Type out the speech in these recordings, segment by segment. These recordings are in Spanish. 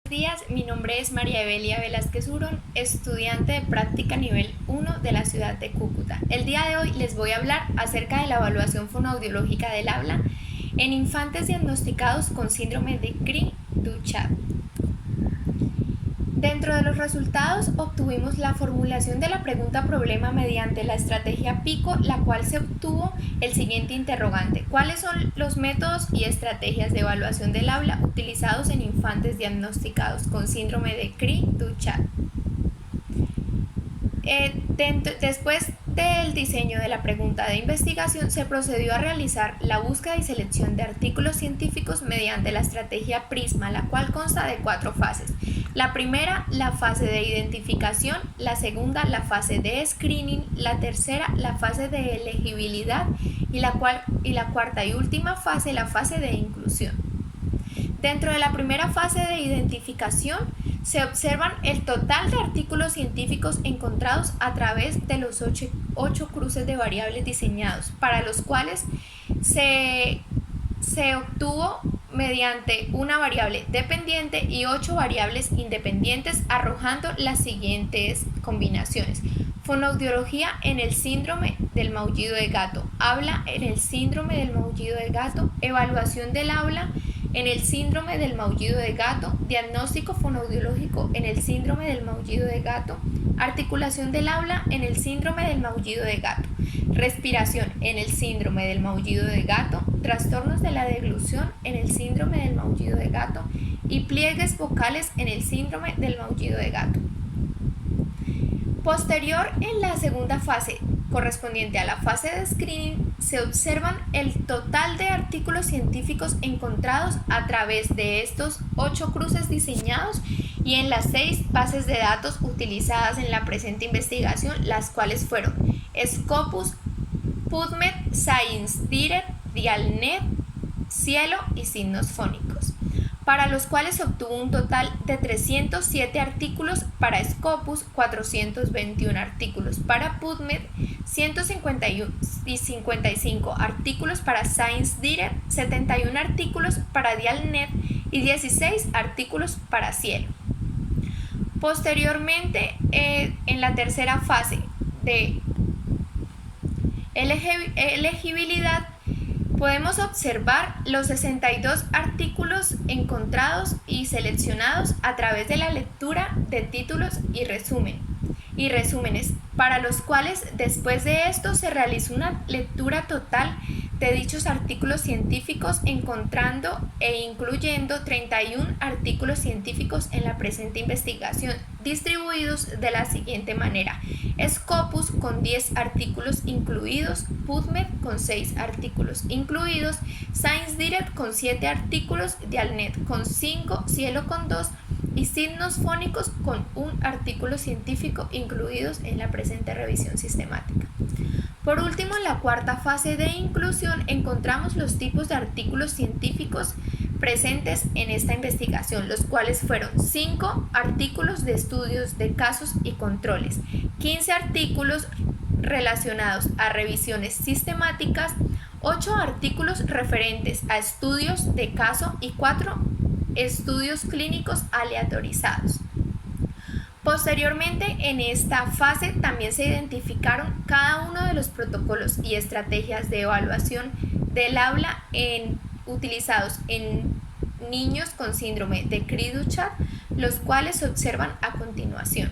Días, mi nombre es María Evelia Velázquez Urón, estudiante de práctica nivel 1 de la ciudad de Cúcuta. El día de hoy les voy a hablar acerca de la evaluación fonoaudiológica del habla en infantes diagnosticados con síndrome de Cri-du-Chat. Dentro de los resultados obtuvimos la formulación de la pregunta problema mediante la estrategia PICO, la cual se obtuvo el siguiente interrogante: ¿cuáles son los métodos y estrategias de evaluación del habla utilizados en infantes diagnosticados con síndrome de Cri-du-Chat? Después del diseño de la pregunta de investigación, se procedió a realizar la búsqueda y selección de artículos científicos mediante la estrategia PRISMA, la cual consta de 4 fases. La primera, la fase de identificación; la segunda, la fase de screening; la tercera, la fase de elegibilidad; y la cuarta y última fase, la fase de inclusión. Dentro de la primera fase de identificación, se observan el total de artículos científicos encontrados a través de los 8 cruces de variables diseñados, para los cuales se obtuvo mediante una variable dependiente y 8 variables independientes, arrojando las siguientes combinaciones: fonoaudiología en el síndrome del maullido de gato, habla en el síndrome del maullido de gato, evaluación del habla en el síndrome del maullido de gato, diagnóstico fonoaudiológico en el síndrome del maullido de gato, articulación del habla en el síndrome del maullido de gato, respiración en el síndrome del maullido de gato, trastornos de la deglución en el síndrome del maullido de gato y pliegues vocales en el síndrome del maullido de gato. Posterior, en la segunda fase, correspondiente a la fase de screening, se observan el total de artículos científicos encontrados a través de estos 8 cruces diseñados y en las 6 bases de datos utilizadas en la presente investigación, las cuales fueron Scopus, PubMed, ScienceDirect, Dialnet, Cielo y Signos Fónicos, para los cuales se obtuvo un total de 307 artículos para Scopus, 421 artículos para PubMed, 155 artículos para ScienceDirect, 71 artículos para Dialnet y 16 artículos para Cielo. Posteriormente, en la tercera fase de elegibilidad, podemos observar los 62 artículos encontrados y seleccionados a través de la lectura de títulos y resúmenes, para los cuales después de esto se realizó una lectura total de dichos artículos científicos, encontrando e incluyendo 31 artículos científicos en la presente investigación, distribuidos de la siguiente manera: Scopus con 10 artículos incluidos, PubMed con 6 artículos incluidos, ScienceDirect con 7 artículos, Dialnet con 5, Cielo con 2 y Signos Fónicos con 1 artículo científico incluidos en la presente revisión sistemática. Por último, en la cuarta fase de inclusión encontramos los tipos de artículos científicos presentes en esta investigación, los cuales fueron 5 artículos de estudios de casos y controles, 15 artículos relacionados a revisiones sistemáticas, 8 artículos referentes a estudios de caso y 4 estudios clínicos aleatorizados. Posteriormente, en esta fase también se identificaron cada uno de los protocolos y estrategias de evaluación del habla utilizados en niños con síndrome de Cri-du-Chat, los cuales se observan a continuación.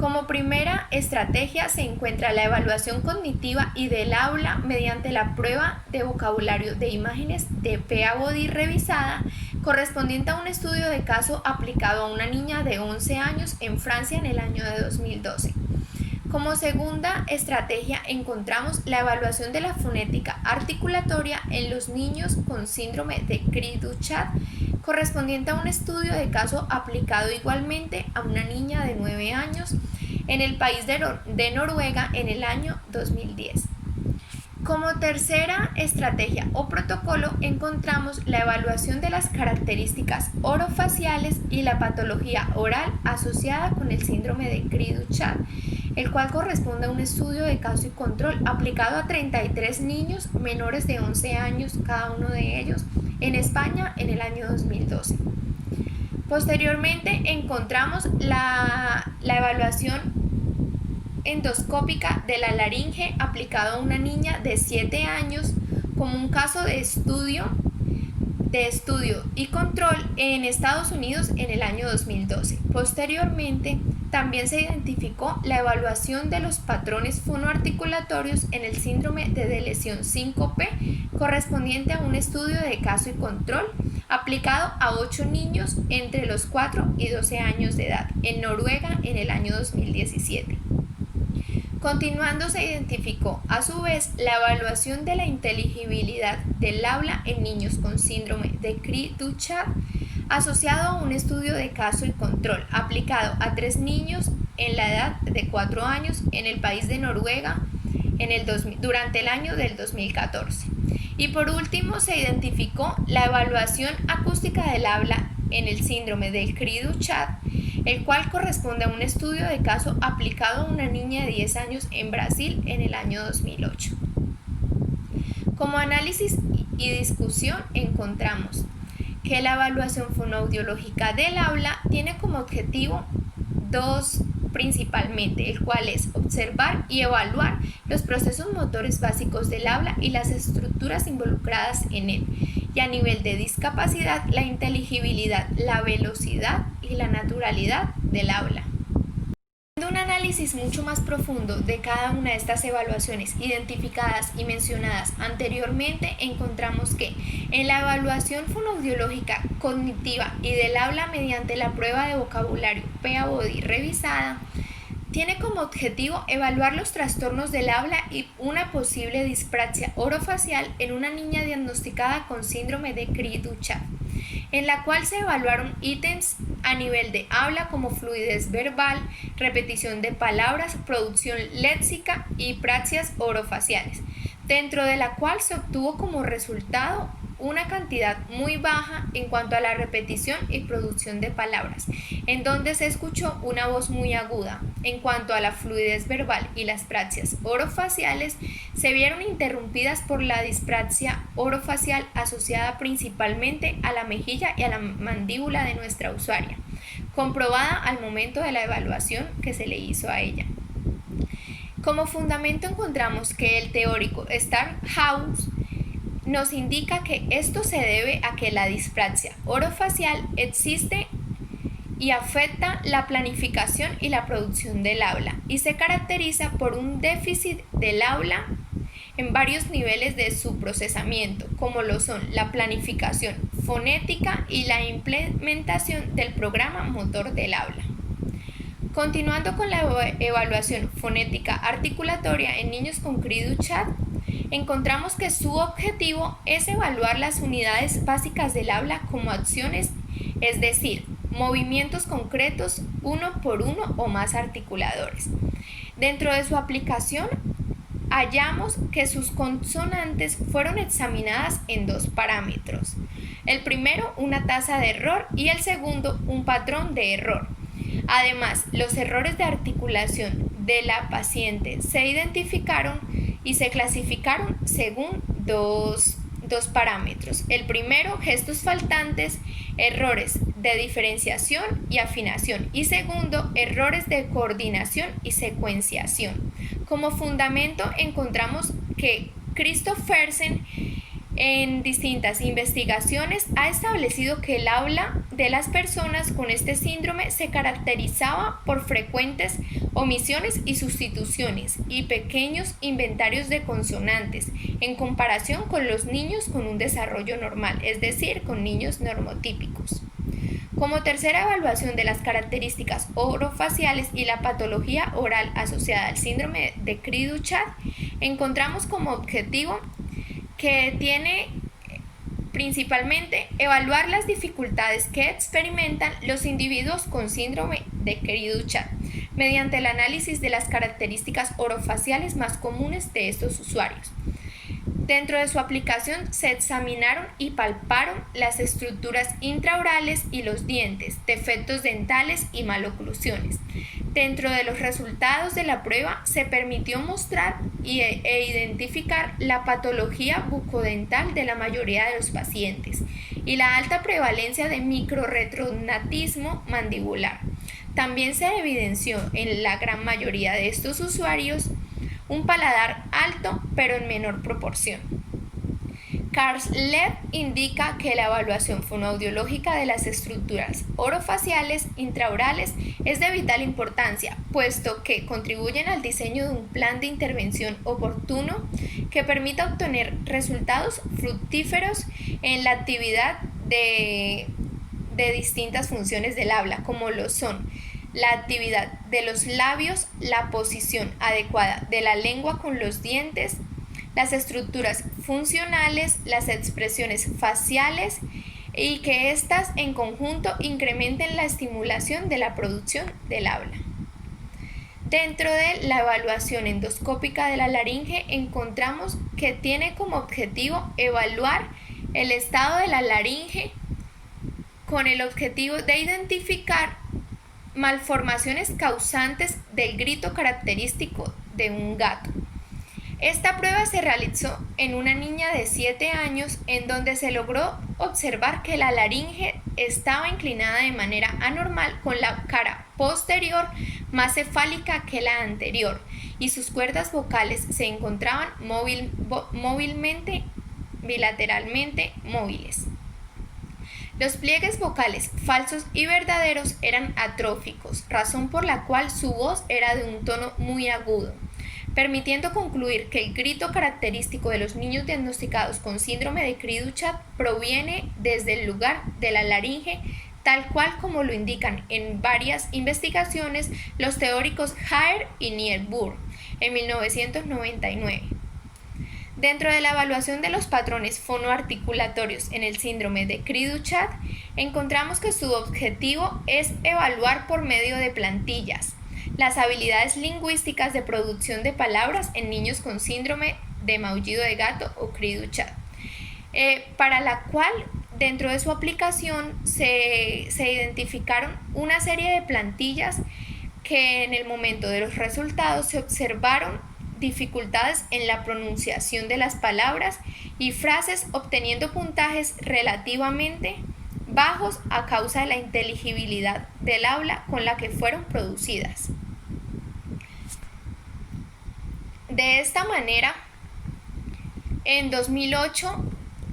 Como primera estrategia se encuentra la evaluación cognitiva y del habla mediante la prueba de vocabulario de imágenes de Peabody revisada, correspondiente a un estudio de caso aplicado a una niña de 11 años en Francia en el año de 2012. Como segunda estrategia encontramos la evaluación de la fonética articulatoria en los niños con síndrome de Cri-du-Chat, correspondiente a un estudio de caso aplicado igualmente a una niña de 9 años en el país de Noruega en el año 2010. Como tercera estrategia o protocolo encontramos la evaluación de las características orofaciales y la patología oral asociada con el síndrome de Cri-du-Chat, el cual corresponde a un estudio de caso y control aplicado a 33 niños menores de 11 años cada uno de ellos en España en el año 2012. Posteriormente encontramos la evaluación endoscópica de la laringe aplicado a una niña de 7 años como un caso de estudio y control en Estados Unidos en el año 2012. Posteriormente, también se identificó la evaluación de los patrones fonoarticulatorios en el síndrome de lesión síncope correspondiente a un estudio de caso y control aplicado a 8 niños entre los 4 y 12 años de edad en Noruega en el año 2017. Continuando, se identificó a su vez la evaluación de la inteligibilidad del habla en niños con síndrome de Cri-du-Chat asociado a un estudio de caso y control aplicado a 3 niños en la edad de 4 años en el país de Noruega durante el año del 2014. Y por último, se identificó la evaluación acústica del habla en el síndrome del Cri-du-Chat, el cual corresponde a un estudio de caso aplicado a una niña de 10 años en Brasil en el año 2008. Como análisis y discusión encontramos que la evaluación fonoaudiológica del habla tiene como objetivo dos principalmente, el cual es observar y evaluar los procesos motores básicos del habla y las estructuras involucradas en él, y a nivel de discapacidad, la inteligibilidad, la velocidad y la naturalidad del habla. Haciendo un análisis mucho más profundo de cada una de estas evaluaciones identificadas y mencionadas anteriormente, encontramos que en la evaluación fonoaudiológica cognitiva y del habla mediante la prueba de vocabulario PEA-BODY revisada, tiene como objetivo evaluar los trastornos del habla y una posible dispraxia orofacial en una niña diagnosticada con síndrome de Cri-du-Chat, en la cual se evaluaron ítems a nivel de habla como fluidez verbal, repetición de palabras, producción léxica y praxias orofaciales, dentro de la cual se obtuvo como resultado una cantidad muy baja en cuanto a la repetición y producción de palabras, en donde se escuchó una voz muy aguda. En cuanto a la fluidez verbal y las praxias orofaciales, se vieron interrumpidas por la dispraxia orofacial asociada principalmente a la mejilla y a la mandíbula de nuestra usuaria, comprobada al momento de la evaluación que se le hizo a ella. Como fundamento encontramos que el teórico Starkhaus nos indica que esto se debe a que la dispraxia orofacial existe y afecta la planificación y la producción del habla y se caracteriza por un déficit del habla en varios niveles de su procesamiento, como lo son la planificación fonética y la implementación del programa motor del habla. Continuando con la evaluación fonética articulatoria en niños con Cri-du-Chat, encontramos que su objetivo es evaluar las unidades básicas del habla como acciones, es decir, movimientos concretos uno por uno o más articuladores. Dentro de su aplicación, hallamos que sus consonantes fueron examinadas en 2 parámetros. El primero, una tasa de error, y el segundo, un patrón de error. Además, los errores de articulación de la paciente se identificaron y se clasificaron según dos parámetros. El primero, gestos faltantes, errores de diferenciación y afinación, y segundo, errores de coordinación y secuenciación. Como fundamento encontramos que Christophersen en distintas investigaciones ha establecido que el habla de las personas con este síndrome se caracterizaba por frecuentes omisiones y sustituciones y pequeños inventarios de consonantes en comparación con los niños con un desarrollo normal, es decir, con niños normotípicos. Como tercera evaluación de las características orofaciales y la patología oral asociada al síndrome de Cri-du-Chat, encontramos como objetivo que tiene principalmente evaluar las dificultades que experimentan los individuos con síndrome de Cri-du-Chat mediante el análisis de las características orofaciales más comunes de estos usuarios. Dentro de su aplicación se examinaron y palparon las estructuras intraorales y los dientes, defectos dentales y maloclusiones. Dentro de los resultados de la prueba se permitió mostrar e identificar la patología bucodental de la mayoría de los pacientes y la alta prevalencia de microrretrognatismo mandibular. También se evidenció en la gran mayoría de estos usuarios un paladar alto pero en menor proporción. Carlslev indica que la evaluación fonoaudiológica de las estructuras orofaciales intraorales es de vital importancia, puesto que contribuyen al diseño de un plan de intervención oportuno que permita obtener resultados fructíferos en la actividad de distintas funciones del habla, como lo son la actividad de los labios, la posición adecuada de la lengua con los dientes, las estructuras funcionales, las expresiones faciales y que éstas en conjunto incrementen la estimulación de la producción del habla. Dentro de la evaluación endoscópica de la laringe encontramos que tiene como objetivo evaluar el estado de la laringe con el objetivo de identificar malformaciones causantes del grito característico de un gato. Esta prueba se realizó en una niña de 7 años en donde se logró observar que la laringe estaba inclinada de manera anormal con la cara posterior más cefálica que la anterior y sus cuerdas vocales se encontraban móvilmente bilateralmente móviles. Los pliegues vocales falsos y verdaderos eran atróficos, razón por la cual su voz era de un tono muy agudo, permitiendo concluir que el grito característico de los niños diagnosticados con síndrome de Cri-du-Chat proviene desde el lugar de la laringe, tal cual como lo indican en varias investigaciones los teóricos Hare y Nielburg en 1999. Dentro de la evaluación de los patrones fonoarticulatorios en el síndrome de Cri-du-Chat, encontramos que su objetivo es evaluar por medio de plantillas las habilidades lingüísticas de producción de palabras en niños con síndrome de maullido de gato o Cri-du-Chat, para la cual dentro de su aplicación se identificaron una serie de plantillas que en el momento de los resultados se observaron dificultades en la pronunciación de las palabras y frases, obteniendo puntajes relativamente bajos a causa de la inteligibilidad del habla con la que fueron producidas. De esta manera, en 2008,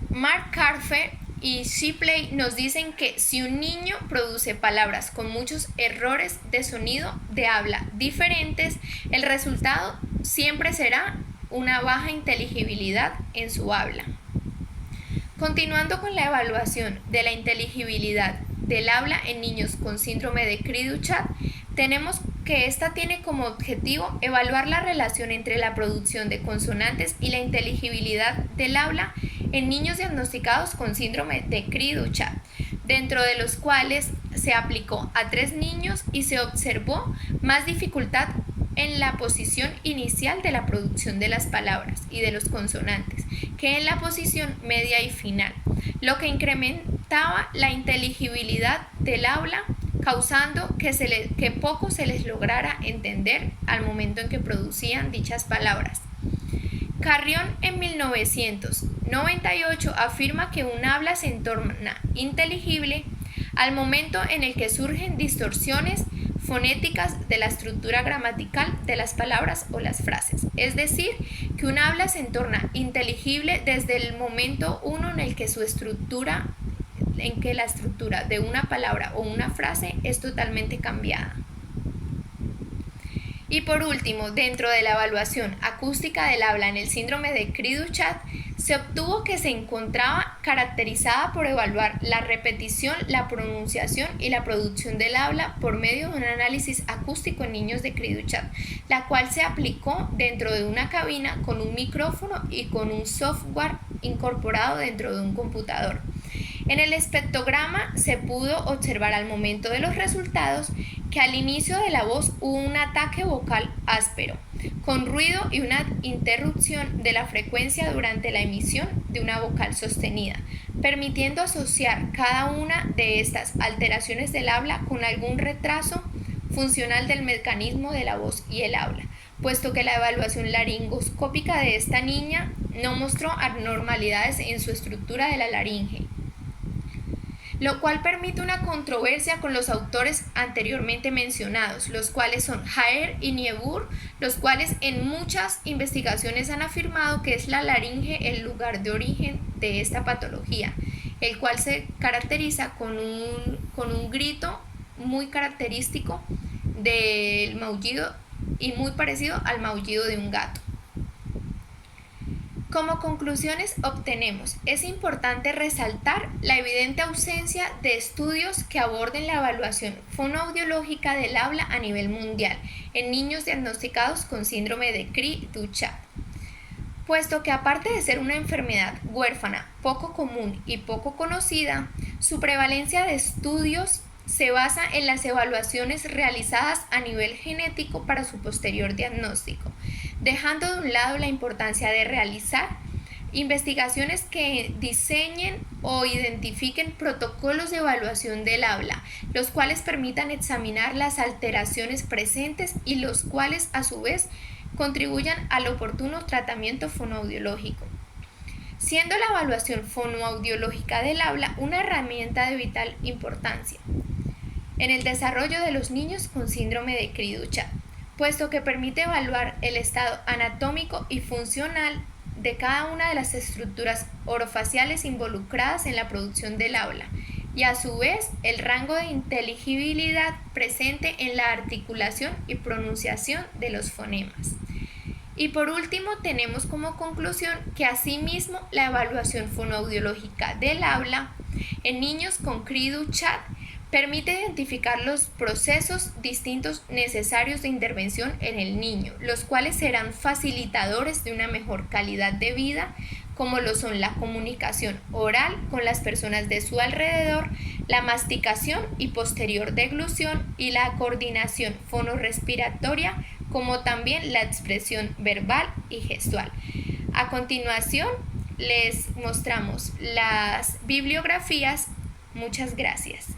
Mark Karpfer y Shipley nos dicen que si un niño produce palabras con muchos errores de sonido de habla diferentes, el resultado siempre será una baja inteligibilidad en su habla. Continuando con la evaluación de la inteligibilidad del habla en niños con síndrome de Cri-du-Chat, tenemos que esta tiene como objetivo evaluar la relación entre la producción de consonantes y la inteligibilidad del habla en niños diagnosticados con síndrome de Cri-du-Chat, dentro de los cuales se aplicó a 3 niños y se observó más dificultad en la posición inicial de la producción de las palabras y de los consonantes que en la posición media y final, lo que incrementaba la inteligibilidad del habla, causando que poco se les lograra entender al momento en que producían dichas palabras. Carrión en 1998 afirma que un habla se torna inteligible al momento en el que surgen distorsiones fonéticas de la estructura gramatical de las palabras o las frases, es decir, que un habla se torna inteligible desde el momento uno en el que la estructura de una palabra o una frase es totalmente cambiada. Y por último, dentro de la evaluación acústica del habla en el síndrome de Cri-du-Chat, se obtuvo que se encontraba caracterizada por evaluar la repetición, la pronunciación y la producción del habla por medio de un análisis acústico en niños de Cri-du-Chat, la cual se aplicó dentro de una cabina con un micrófono y con un software incorporado dentro de un computador. En el espectrograma se pudo observar al momento de los resultados que al inicio de la voz hubo un ataque vocal áspero, con ruido y una interrupción de la frecuencia durante la emisión de una vocal sostenida, permitiendo asociar cada una de estas alteraciones del habla con algún retraso funcional del mecanismo de la voz y el habla, puesto que la evaluación laringoscópica de esta niña no mostró anormalidades en su estructura de la laringe. lo cual permite una controversia con los autores anteriormente mencionados, los cuales son Jaer y Niebuhr, los cuales en muchas investigaciones han afirmado que es la laringe el lugar de origen de esta patología, el cual se caracteriza con un grito muy característico del maullido y muy parecido al maullido de un gato. Como conclusiones obtenemos, es importante resaltar la evidente ausencia de estudios que aborden la evaluación fonoaudiológica del habla a nivel mundial en niños diagnosticados con síndrome de Cri-du-Chat, puesto que aparte de ser una enfermedad huérfana, poco común y poco conocida, su prevalencia de estudios se basa en las evaluaciones realizadas a nivel genético para su posterior diagnóstico, dejando de un lado la importancia de realizar investigaciones que diseñen o identifiquen protocolos de evaluación del habla, los cuales permitan examinar las alteraciones presentes y los cuales a su vez contribuyan al oportuno tratamiento fonoaudiológico, siendo la evaluación fonoaudiológica del habla una herramienta de vital importancia en el desarrollo de los niños con síndrome de Cri-du-Chat, puesto que permite evaluar el estado anatómico y funcional de cada una de las estructuras orofaciales involucradas en la producción del habla y a su vez el rango de inteligibilidad presente en la articulación y pronunciación de los fonemas. Y por último tenemos como conclusión que asimismo la evaluación fonoaudiológica del habla en niños con Cri-du-Chat permite identificar los procesos distintos necesarios de intervención en el niño, los cuales serán facilitadores de una mejor calidad de vida, como lo son la comunicación oral con las personas de su alrededor, la masticación y posterior deglución y la coordinación fonorrespiratoria, como también la expresión verbal y gestual. A continuación, les mostramos las bibliografías. Muchas gracias.